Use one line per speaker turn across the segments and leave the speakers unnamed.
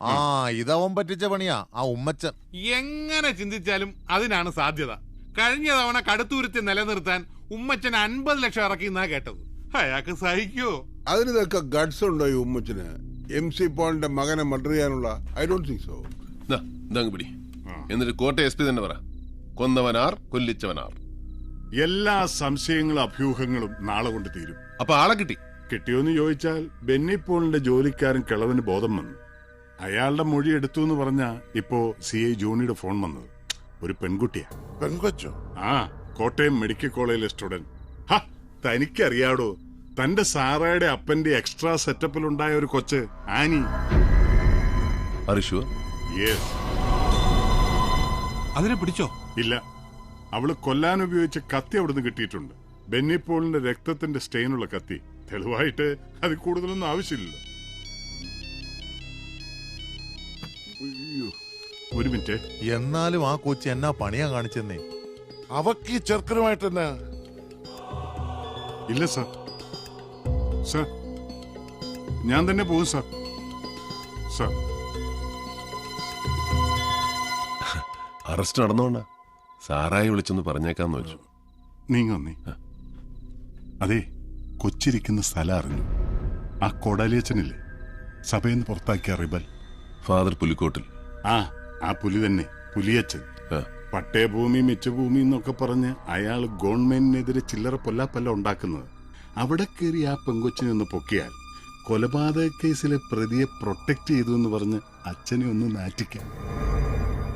ആ ഇതവൻ പറ്റിച്ച പണിയാ ആ ഉമ്മച്ചൻ.
എങ്ങനെ ചിന്തിച്ചാലും അതിനാണ് സാധ്യത. കഴിഞ്ഞ തവണ കടുത്തുരുത്തി നിലനിർത്താൻ ഉമ്മച്ചൻ 50 ലക്ഷം ഇറക്കി എന്നാ കേട്ടത്. അയാൾക്ക് സഹിക്കോ?
അതിനൊക്കെ ഗഡ്സ് ഉണ്ടോ ഈ ഉമ്മച്ചന്? MC പോളിന്റെ മകനെ മർഡർ ചെയ്യാനുള്ള? I don't think so.
പിടി. എന്നിട്ട് കോട്ടയം SP തന്നെ പറ, കൊന്നവനാർ കൊല്ലിച്ചവനാർ.
എല്ലാ സംശയങ്ങളും അഭ്യൂഹങ്ങളും നാളെ കൊണ്ട് തീരും.
അപ്പൊ ആളെ കിട്ടി?
കിട്ടിയോന്ന് ചോദിച്ചാൽ ബെന്നി പോളിന്റെ ജോലിക്കാരൻ കിളവന് ബോധം വന്നു. അയാളുടെ മൊഴി എടുത്തു എന്ന് പറഞ്ഞാ ഇപ്പോ CI ജോണിയുടെ ഫോൺ വന്നത്. ഒരു പെൺകുട്ടിയാ.
പെൺകൊച്ചോ?
ആ, കോട്ടയം മെഡിക്കൽ കോളേജിലെ സ്റ്റുഡന്റ്. തനിക്കറിയാടോ, തന്റെ സാറയുടെ അപ്പന്റെ എക്സ്ട്രാ സെറ്റപ്പിലുണ്ടായ ഒരു കൊച്ച് ആനി. യെസ്.
അതിനെ പിടിച്ചോ?
ഇല്ല, അവള് കൊല്ലാൻ ഉപയോഗിച്ച കത്തി അവിടുന്ന് കിട്ടിയിട്ടുണ്ട്. ബെന്നി പോളിന്റെ രക്തത്തിന്റെ സ്റ്റെയിനുള്ള കത്തി. തെളിവായിട്ട് അത് കൂടുതലൊന്നും ആവശ്യമില്ലല്ലോ. ഒരു മിനിറ്റ്.
എന്നാലും ആ കൊച്ചി എന്നാ പണിയാ കാണിച്ചെന്നേ.
അവക്ക് ചെറുക്കനുമായിട്ട് തന്നെ?
ഇല്ല സാർ. സാർ, ഞാൻ തന്നെ പോകും സാർ. സാർ,
അറസ്റ്റ് നടന്നോണ്ടാ സാറായി വിളിച്ചൊന്ന് പറഞ്ഞേക്കാന്ന് വെച്ചു.
നീങ്ങൊന്നേ. അതെ, കൊച്ചിരിക്കുന്ന സ്ഥലം അറിഞ്ഞു. ആ കൊടാലിയച്ചനില്ലേ, സഭയിൽ നിന്ന് പുറത്താക്കിയ റിബൽ
ഫാദർ പുലിക്കോട്ടിൽ.
ആ പുലി തന്നെ, പുലിയച്ചൻ. പട്ടയഭൂമി മിച്ചഭൂമി എന്നൊക്കെ പറഞ്ഞ് അയാൾ ഗവൺമെന്റിനെതിരെ ചില്ലറ പൊല്ലാപ്പല്ല ഉണ്ടാക്കുന്നത്. അവിടെ കയറി ആ പെങ്കൊച്ചിനെ ഒന്ന് പൊക്കിയാൽ കൊലപാതക കേസിലെ പ്രതിയെ പ്രൊട്ടക്ട് ചെയ്തു എന്ന് പറഞ്ഞ് അച്ഛനെ ഒന്ന് നാറ്റിക്കാം.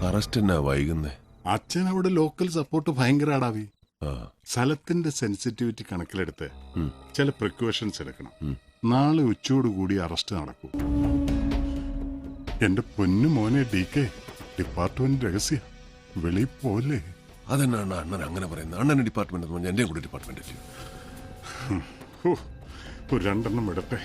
അറസ്റ്റ് എന്നാ വൈകുന്നേ?
അച്ഛൻ അവിടെ ലോക്കൽ സപ്പോർട്ട് ഭയങ്കര ആടാവി. സ്ഥലത്തിന്റെ സെൻസിറ്റിവിറ്റി കണക്കിലെടുത്ത് ചില പ്രിക്കോഷൻസ് എടുക്കണം. നാളെ ഉച്ചയോടുകൂടി അറസ്റ്റ് നടക്കും. എന്റെ പൊന്നു മോനെ DK, ഡിപ്പാർട്ട്മെന്റ് രഹസ്യ, വെളിയിൽ പോലെ.
അതെന്നാണ് അണ്ണൻ അങ്ങനെ പറയുന്നത്? അണ്ണന്റെ ഡിപ്പാർട്ട്മെന്റ് എന്റെ കൂടെ ഡിപ്പാർട്ട്മെന്റ്.
ഒരു 2 എണ്ണം ഇടട്ടെ.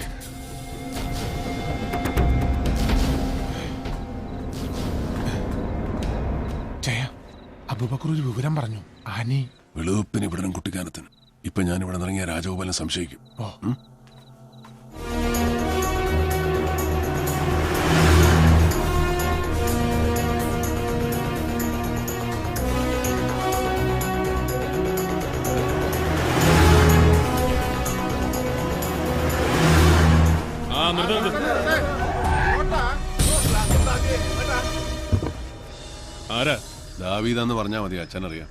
അബൂബക്കർ ഒരു വിവരം പറഞ്ഞു. ആനി
വെളുപ്പിന് ഇവിടെ കുട്ടിക്കാനത്തിന്. ഇപ്പൊ ഞാൻ ഇവിടെ ഇറങ്ങിയ രാജഗോപാലൻ സംശയിക്കും.
ആരാ?
ദാവീദാന്ന് പറഞ്ഞാ മതി, അച്ഛനറിയാം.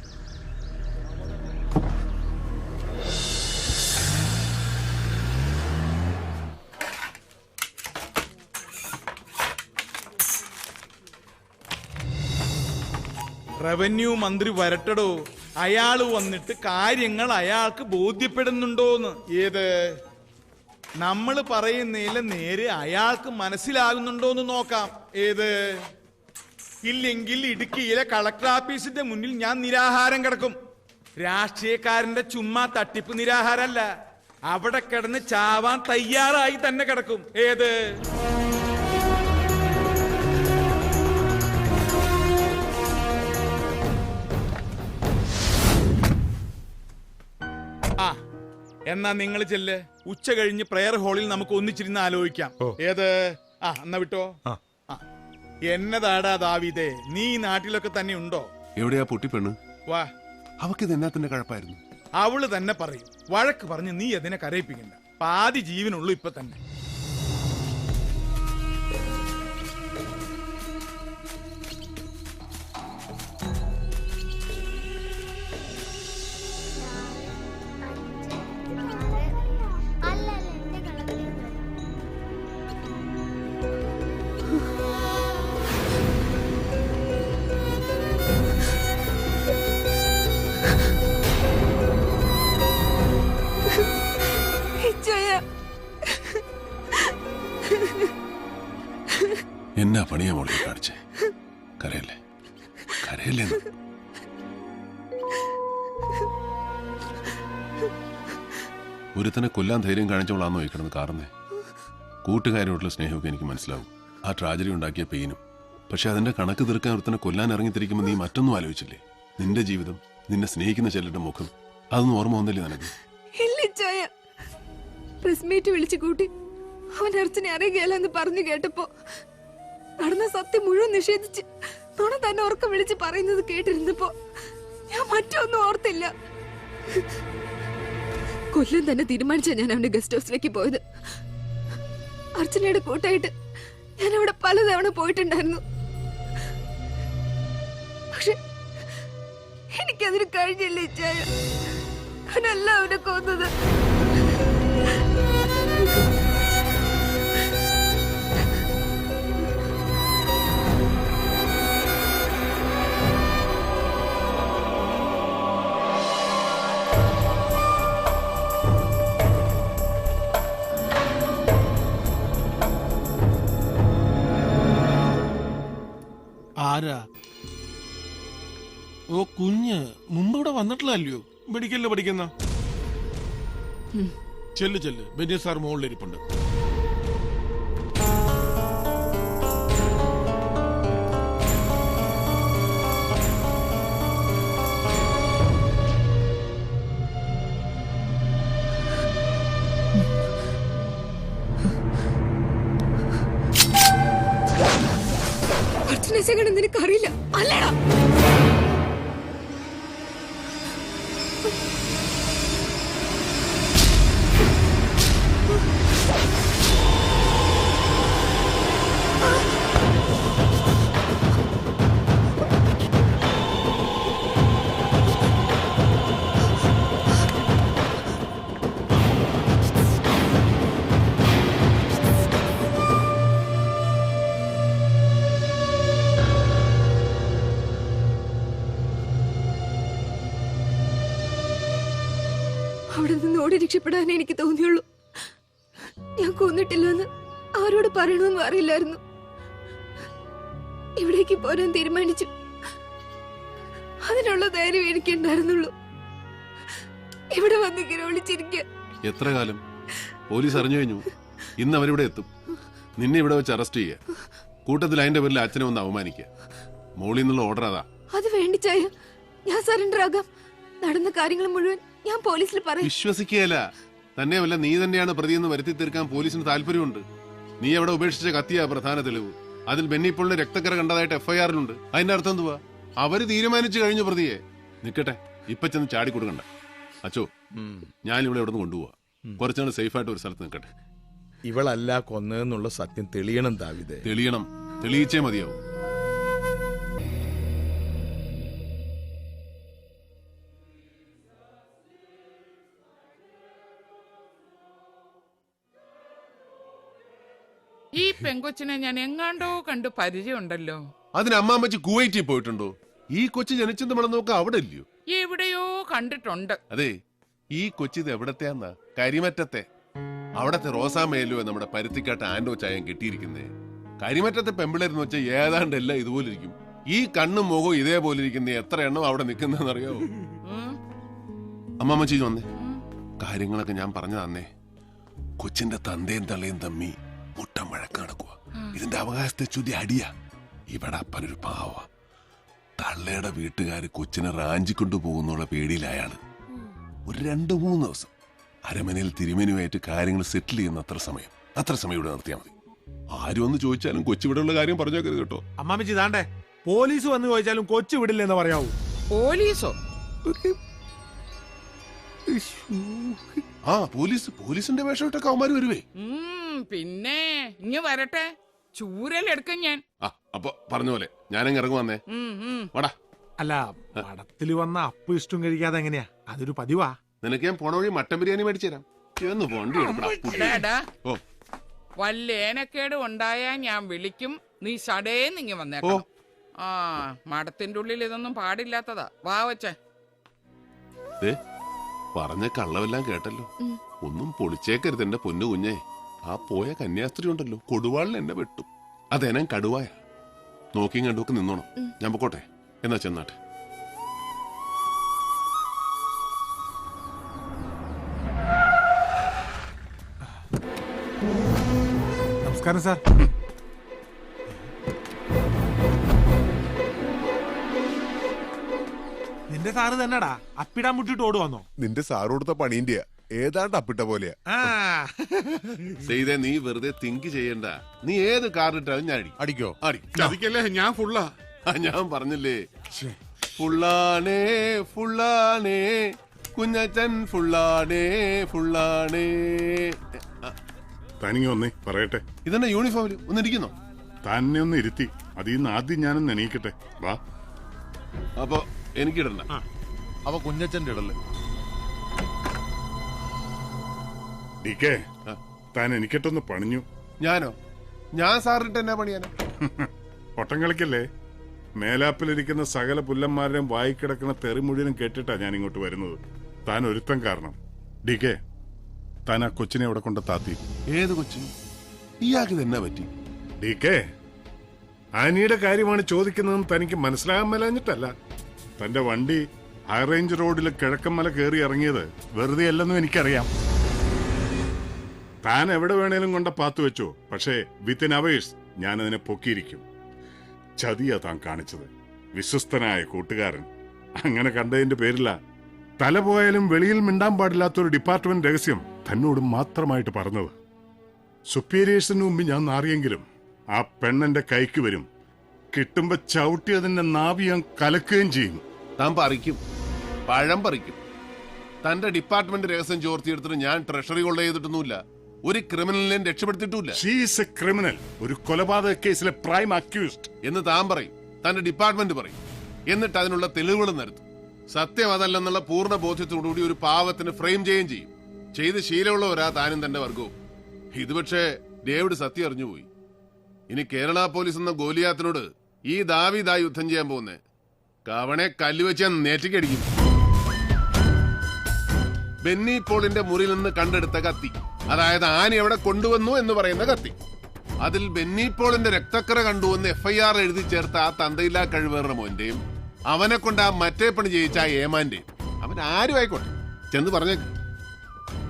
റവന്യൂ മന്ത്രി വരട്ടടോ. അയാള് വന്നിട്ട് കാര്യങ്ങൾ അയാൾക്ക് ബോധ്യപ്പെടുന്നുണ്ടോന്ന്. ഏത് നമ്മൾ പറയുന്നതിൽ നേരെ അയാൾക്ക് മനസ്സിലാകുന്നുണ്ടോന്ന് നോക്കാം. ഏത് ഇല്ലെങ്കിൽ ഇടുക്കിയിലെ കളക്ടർ ഓഫീസിന്റെ മുന്നിൽ ഞാൻ നിരാഹാരം കിടക്കും. രാഷ്ട്രീയക്കാരന്റെ ചുമ്മാ തട്ടിപ്പ് നിരാഹാരമല്ല, അവിടെ കിടന്ന് ചാവാൻ തയ്യാറായി തന്നെ കിടക്കും. ഏത് എന്നാ നിങ്ങൾ ചെല്ല്. ഉച്ച കഴിഞ്ഞ് പ്രയർ ഹാളിൽ നമുക്ക് ഒന്നിച്ചിരുന്ന് ആലോചിക്കാം. ഏത് എന്നാ വിട്ടോ. എന്നതാടാ ദാവീദേ, നീ ഈ നാട്ടിലൊക്കെ തന്നെ ഉണ്ടോ?
എവിടെയാ പൊട്ടിപ്പെണ്ണ്?
വാ,
അവക്ക് തന്നെ കഴപ്പായിരുന്നു.
അവള് തന്നെ പറയും. വഴക്ക് പറഞ്ഞ് നീ അതിനെ കരയിപ്പിക്കണ്ട. പാതി ജീവനുള്ളൂ ഇപ്പൊ തന്നെ.
എന്നാ പണിയാ മോളെ കാണിച്ചേ? കരയല്ലേ കരയല്ലേ? ഒരുത്തനെ കൊല്ലാൻ ധൈര്യം കാണിച്ചവളാന്നോ ഈ കിടന്ന് കാറുന്നേ? കൂട്ടുകാരോടുള്ള സ്നേഹമൊക്കെ എനിക്ക് മനസ്സിലാവും, ആ ട്രാജഡി ഉണ്ടാക്കിയ പെയിനും. പക്ഷെ അതിന്റെ കണക്ക് തീർക്കാൻ ഒരുത്തനെ കൊല്ലാൻ ഇറങ്ങിത്തിരിക്കുമ്പോൾ നീ മറ്റൊന്നും ആലോചിച്ചില്ലേ? നിന്റെ ജീവിതം, നിന്നെ സ്നേഹിക്കുന്ന ചിലരുടെ മുഖം, അതൊന്നും ഓർമ്മ വന്നില്ലേ നിനക്ക്?
പ്രസ് മീറ്റ് വിളിച്ചു കൂട്ടി
അവൻ അർച്ചനെ അറിയുകയല്ല എന്ന് പറഞ്ഞു കേട്ടപ്പോ നടന്ന സത്യം മുഴുവൻ നിഷേധിച്ച് നുണ തന്നെ ഉറക്കം വിളിച്ച് പറയുന്നത് കേട്ടിരുന്നപ്പോ ഞാൻ മറ്റൊന്നും ഓർത്തില്ല. കൊല്ലം തന്നെ തീരുമാനിച്ച ഞാൻ അവന്റെ ഗസ്റ്റ് ഹൗസിലേക്ക് പോയത്. അർച്ചനയുടെ കൂട്ടായിട്ട് ഞാൻ അവിടെ പലതവണ പോയിട്ടുണ്ടായിരുന്നു. പക്ഷെ എനിക്കതിന് കഴിഞ്ഞില്ല. ഇച്ചായ അവനല്ല അവനെ കൊന്നത്.
ആരാ? ഓ കുഞ്ഞ് മുമ്പ് ഇവിടെ വന്നിട്ടില്ലല്ലോ. മെഡിക്കലില് പഠിക്കുന്ന ചെല്ല് ചെല്ല്, ബെന്നി സാർ മുകളിലിരിപ്പുണ്ട്.
അർച്ചന നിനക്കറിയില്ല അല്ലടാ. അവിടെ നിന്ന് ഓടി രക്ഷപ്പെടാനേ എനിക്ക് തോന്നിയുള്ളൂ. ഞാൻ കൊന്നിട്ടില്ലെന്ന് ആരോട് പറയണമെന്നും അറിയില്ലായിരുന്നു. ഇവിടേക്ക് പോരാൻ തീരുമാനിച്ചു. അതിനുള്ള ധൈര്യം എനിക്ക് ഉണ്ടായിരുന്നുള്ളൂ. ഇവിടെ വന്നിങ്ങനെ ഒളിച്ചിരിക്കുക.
എത്ര കാലം? പോലീസ് അറിഞ്ഞു കഴിഞ്ഞു. ഇന്ന് അവരിവിടെ എത്തും. നിന്നെ ഇവിടെ വെച്ച് അറസ്റ്റ് ചെയ്യുക. കൂട്ടത്തിൽ അതിന്റെ പേരിൽ അച്ഛനെ ഒന്ന് അവമാനിക്കുക. മോളിൽ നിന്നുള്ള ഓർഡർ അതാ.
അത് വേണ്ടിച്ചായ ഞാൻ സറണ്ടർ ആകാം. നടന്ന കാര്യങ്ങൾ മുഴുവൻ ഞാൻ പോലീസിൽ പറയും.
വിശ്വസിക്കുകയല്ല. തന്നെയല്ല, നീ തന്നെയാണ് പ്രതിയെന്ന് വരുത്തി തീർക്കാൻ പോലീസിന് താല്പര്യമുണ്ട്. നീ അവിടെ ഉപേക്ഷിച്ച കത്തിയാ പ്രധാന തെളിവ്. അതിൽ ബെന്നിപ്പോളിന്റെ രക്തക്കര കണ്ടതായിട്ട് എഫ്ഐആറിലുണ്ട്. അതിന്റെ അർത്ഥം എന്തുവാ? അവര് തീരുമാനിച്ചു കഴിഞ്ഞു പ്രതിയെ. നിക്കട്ടെ, ഇപ്പൊ ചെന്ന് ചാടി കൊടുക്കണ്ട. അച്ചോ, ഞാൻ ഇവിടെ ഇവിടെ നിന്ന് കൊണ്ടുപോവാ. കുറച്ചുകൂടെ സേഫ് ആയിട്ട് ഒരു സ്ഥലത്ത് നിൽക്കട്ടെ.
ഇവളല്ല കൊന്നതെന്നുള്ള സത്യം തെളിയണം ദാവിദേ.
തെളിയണം. തെളിയിച്ചേ മതിയാവും.
ഈ പെങ്കൊച്ചിനെ ഞാൻ എങ്ങാണ്ടോ കണ്ട് പരിചയമുണ്ടല്ലോ.
അതിന് അമ്മാമ്മച്ചി കുവൈറ്റിൽ പോയിട്ടുണ്ടോ? ഈ കൊച്ചു ജനിച്ചെന്ന് മണം നോക്ക അവിടെ ഇല്ലയോ?
എവിടെയോ കണ്ടിട്ടുണ്ട്.
അതെ, ഈ കൊച്ചിത് എവിടത്തെയാന്നാ? കരിമറ്റത്തെ. അവിടത്തെ റോസാമേലോ നമ്മുടെ പരുത്തിക്കാട്ട് ആൻഡോ ചായം കെട്ടിയിരിക്കുന്നേ. കരിമറ്റത്തെ പെമ്പിളരെന്ന് വെച്ചാൽ ഏതാണ്ട് എല്ലാം ഇതുപോലെ ഇരിക്കും. ഈ കണ്ണും മുഖവും ഇതേപോലെ ഇരിക്കുന്ന എത്ര എണ്ണം അവിടെ നിൽക്കുന്നറിയോ? അമ്മാമ്മച്ചി വന്നേ. കാര്യങ്ങളൊക്കെ ഞാൻ പറഞ്ഞു തന്നേ. കൊച്ചിന്റെ തന്തയും തള്ളയും തമ്മി മുട്ടം വഴക്ക് നടക്കുക. ഇതിന്റെ അവകാശത്തെ ചുതി അടിയ. ഇവിടെ അപ്പനൊരു പാവ. തള്ളയുടെ വീട്ടുകാര് കൊച്ചിനെ റാഞ്ചിക്കൊണ്ടു പോകുന്നുള്ള പേടിയിലായാണ്. ഒരു 2-3 ദിവസം അരമനയിൽ തിരുമേനുമായിട്ട് കാര്യങ്ങൾ സെറ്റിൽ ചെയ്യുന്ന അത്ര സമയം ഇവിടെ നിർത്തിയാൽ മതി. ആരും ഒന്ന് ചോദിച്ചാലും കൊച്ചിവിടെയുള്ള കാര്യം പറഞ്ഞേക്കരുത് കേട്ടോ.
അമ്മാമ്മച്ചി താണ്ടേ, പോലീസ് വന്ന് ചോദിച്ചാലും കൊച്ചു വിടില്ലെന്ന് പറയാവൂ.
പോലീസോ?
ആ, പോലീസിന്റെ വേഷമിട്ടൊക്കെ അവന്മാര് വരുവേ.
പിന്നെ ഇങ്ങ് വരട്ടെ, ചൂരലെടുക്കും ഞാൻ.
അപ്പൊ പറഞ്ഞ പോലെ ഞാനങ്ങ് ഇറങ്ങി വന്നേ. വാടാ.
അല്ല, പടത്തില് വന്ന അപ്പ് ഇഷ്ടം കഴിക്കാതെ എങ്ങനെയാ? അതൊരു പതിവാ.
നിനക്ക് ഞാൻ പോണ വഴി മട്ടൻ ബിരിയാണി മേടിച്ചു തരാം. എന്ന് പോണ്ടി ഓ
വല്ല ഏനക്കേട് ഉണ്ടായാ ഞാൻ വിളിക്കും. നീ സടേന്നിങ്ങി വന്നേക്കാം. ആ, മടത്തിന്റെ ഉള്ളിൽ ഇതൊന്നും പാടില്ലാത്തതാ. വാ വച്ചേ.
പറഞ്ഞ കള്ളവെല്ലാം കേട്ടല്ലോ. ഒന്നും പൊളിച്ചേക്കരുത് എന്റെ പൊന്നു കുഞ്ഞേ. ആ പോയ കന്യാസ്ത്രീ ഉണ്ടല്ലോ, കൊടുവാളിൽ എന്നെ വെട്ടും. അതെനം കടുവായ. നോക്കിയും കണ്ടുമൊക്കെ നിന്നോണം. ഞാൻ പൊക്കോട്ടെ. എന്നാ ചെന്നാട്ടെ.
നമസ്കാരം സാർ. നിന്റെ സാറ് തന്നെടാ അപ്പിടാൻ മുട്ടിട്ട് ഓടുവന്നോ?
നിന്റെ സാറ് കൊടുത്ത പണീന്റെയാ. ഏതാണ്ട് അപ്പിട്ട പോലെയാ.
ആ
ചെയ്തേ നീ വെറുതെ തിങ്ക് ചെയ്യണ്ട. നീ ഏത് കാറിട്ടാലും ഞാൻ അടിക്കും.
അടിക്കോ?
അടിക്കും.
ചതിക്കല്ലേ, ഞാൻ ഫുള്ളാ.
ഞാൻ പറഞ്ഞില്ലേ, ഫുള്ളാണേ ഫുള്ളാണേ കുഞ്ഞച്ചൻ ഫുള്ളാണേ ഫുള്ളാണേ.
തനിങ്ങി ഒന്നേ പറയട്ടെ.
ഇതെന്നെ യൂണിഫോമിൽ ഒന്നിരിക്കുന്നോ?
തന്നെ ഒന്ന് ഇരുത്തി. അതിൽ നിന്ന് ആദ്യം ഞാനൊന്ന് എണീക്കട്ടെ. വാ.
അപ്പൊ എനിക്കിടണ്ട.
അവ കുഞ്ഞച്ചന്റെ ഇടല്.
ഡി കെ, താൻ എനിക്കിട്ടൊന്ന് പണിഞ്ഞു.
ഞാനോ? ഞാൻ സാറിട്ട് എന്നാ പണിയാനോ?
പൊട്ടം കളിക്കല്ലേ. മേലാപ്പിലിരിക്കുന്ന സകല പുല്ലന്മാരുടെയും വായിക്കിടക്കുന്ന തെറി മുഴുവനും കേട്ടിട്ടാ ഞാൻ ഇങ്ങോട്ട് വരുന്നത്. താൻ ഒരുത്തം കാരണം. ഡി കെ, താൻ ആ കൊച്ചിനെ ഇവിടെ കൊണ്ട് താത്തി.
ഏത് കൊച്ചിന്? ഇയാൾക്ക് തന്നെ പറ്റി?
ഡി കെ, ആനിയുടെ കാര്യമാണ് ചോദിക്കുന്നതെന്ന് തനിക്ക് മനസ്സിലാകാൻ മേലാഞ്ഞിട്ടല്ല. തന്റെ വണ്ടി ഹൈറേഞ്ച് റോഡിൽ കിഴക്കമ്മല കയറി ഇറങ്ങിയത് വെറുതെ അല്ലെന്നും എനിക്കറിയാം. താൻ എവിടെ വേണേലും കൊണ്ട പാത്തു വെച്ചോ, പക്ഷേ വിത്തിൻ അവേഴ്സ് ഞാനതിനെ പൊക്കിയിരിക്കും. ചതിയാ താൻ കാണിച്ചത്. വിശ്വസ്തനായ കൂട്ടുകാരൻ അങ്ങനെ കണ്ടതിന്റെ പേരില തല പോയാലും വെളിയിൽ മിണ്ടാൻ പാടില്ലാത്തൊരു ഡിപ്പാർട്ട്മെന്റ് രഹസ്യം തന്നോട് മാത്രമായിട്ട് പറഞ്ഞത്. സുപ്പീരിയേഴ്സിന് മുമ്പ് ഞാൻ നാറിയെങ്കിലും ആ പെണ്ണെന്റെ കൈക്ക് വരും. കിട്ടുമ്പോ ചവിട്ടി അതിന്റെ നാവി ഞാൻ കലക്കുകയും ചെയ്യും.
താൻ പറിക്കും, പഴം പറിക്കും. തന്റെ ഡിപ്പാർട്ട്മെന്റ് രഹസ്യം ചോർത്തിയെടുത്തിട്ട് ഞാൻ ട്രഷറി കൊള്ള ചെയ്തിട്ടൊന്നുമില്ല. ഒരു ക്രിമിനലിനെയും രക്ഷപ്പെടുത്തിയിട്ടില്ല.
She's a criminal. ഒരു കൊലപാതക കേസിലെ പ്രൈം അക്യൂസ്ഡ്
എന്ന് താൻ പറയും, തന്റെ ഡിപ്പാർട്ട്മെന്റ് പറയും. എന്നിട്ട് അതിനുള്ള തെളിവുകൾ നിരത്തും. സത്യം അതല്ലെന്നുള്ള പൂർണ്ണ ബോധ്യത്തോടുകൂടി ഒരു പാവത്തിന് ഫ്രെയിം ചെയ്യുകയും ചെയ്യും. ചെയ്ത് ശീലമുള്ളവരാ താനും തന്റെ വർഗവും. ഇത് പക്ഷേ ഡേവിഡ് സത്യം അറിഞ്ഞുപോയി. ഇനി കേരള പോലീസ് എന്ന ഗോലിയാത്തിനോട് ഈ ദാവീദാ യുദ്ധം ചെയ്യാൻ പോകുന്നേ. കവണെ കല്ലുവെച്ച് ഞാൻ നേറ്റിക്കടിക്കും. ബെന്നി പോളിന്റെ മുറിയിൽ നിന്ന് കണ്ടെടുത്ത കത്തി, അതായത് ആന എവിടെ കൊണ്ടുവന്നു എന്ന് പറയുന്ന കത്തി, അതിൽ ബെന്നി പോളിന്റെ രക്തക്കറ കണ്ടുവന്ന് FIR എഴുതി ചേർത്ത ആ തന്തയില്ലാ കഴിവേറുടെ മോന്റെയും അവനെ കൊണ്ട് ആ മറ്റേ പണി ചെയ്യിച്ച ആ ഏമാന്റെയും, അവൻ ആരും ആയിക്കോട്ടെ, ചെന്ന് പറഞ്ഞേക്ക്.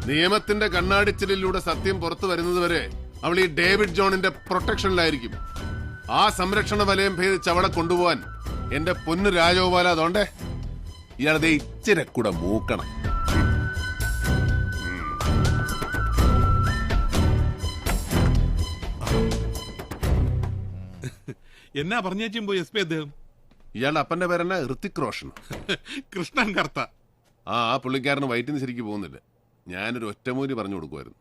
നിയമത്തിന്റെ കണ്ണാടിച്ചിലിലൂടെ സത്യം പുറത്തു വരുന്നത് വരെ അവൾ ഈ ഡേവിഡ് ജോണിന്റെ പ്രൊട്ടക്ഷനിലായിരിക്കും. ആ സംരക്ഷണ വലയം ഭേദിച്ച് അവളെ കൊണ്ടുപോവാൻ എന്റെ പൊന്നു രാജഗോപാല, അതുകൊണ്ടേ ഇയാളതെ ഇച്ചിരി കൂടെ മൂക്കണം.
എന്നാ പറഞ്ഞേച്ചും പോയി SP അദ്ദേഹം?
ഇയാളുടെ അപ്പന്റെ പേരെന്നാ? ഋത്തിക് റോഷൻ.
കൃഷ്ണൻ കർത്ത.
ആ പുള്ളിക്കാരന് വയറ്റിന് ശരിക്ക് പോകുന്നില്ല. ഞാനൊരു ഒറ്റമൂലി പറഞ്ഞു കൊടുക്കുമായിരുന്നു.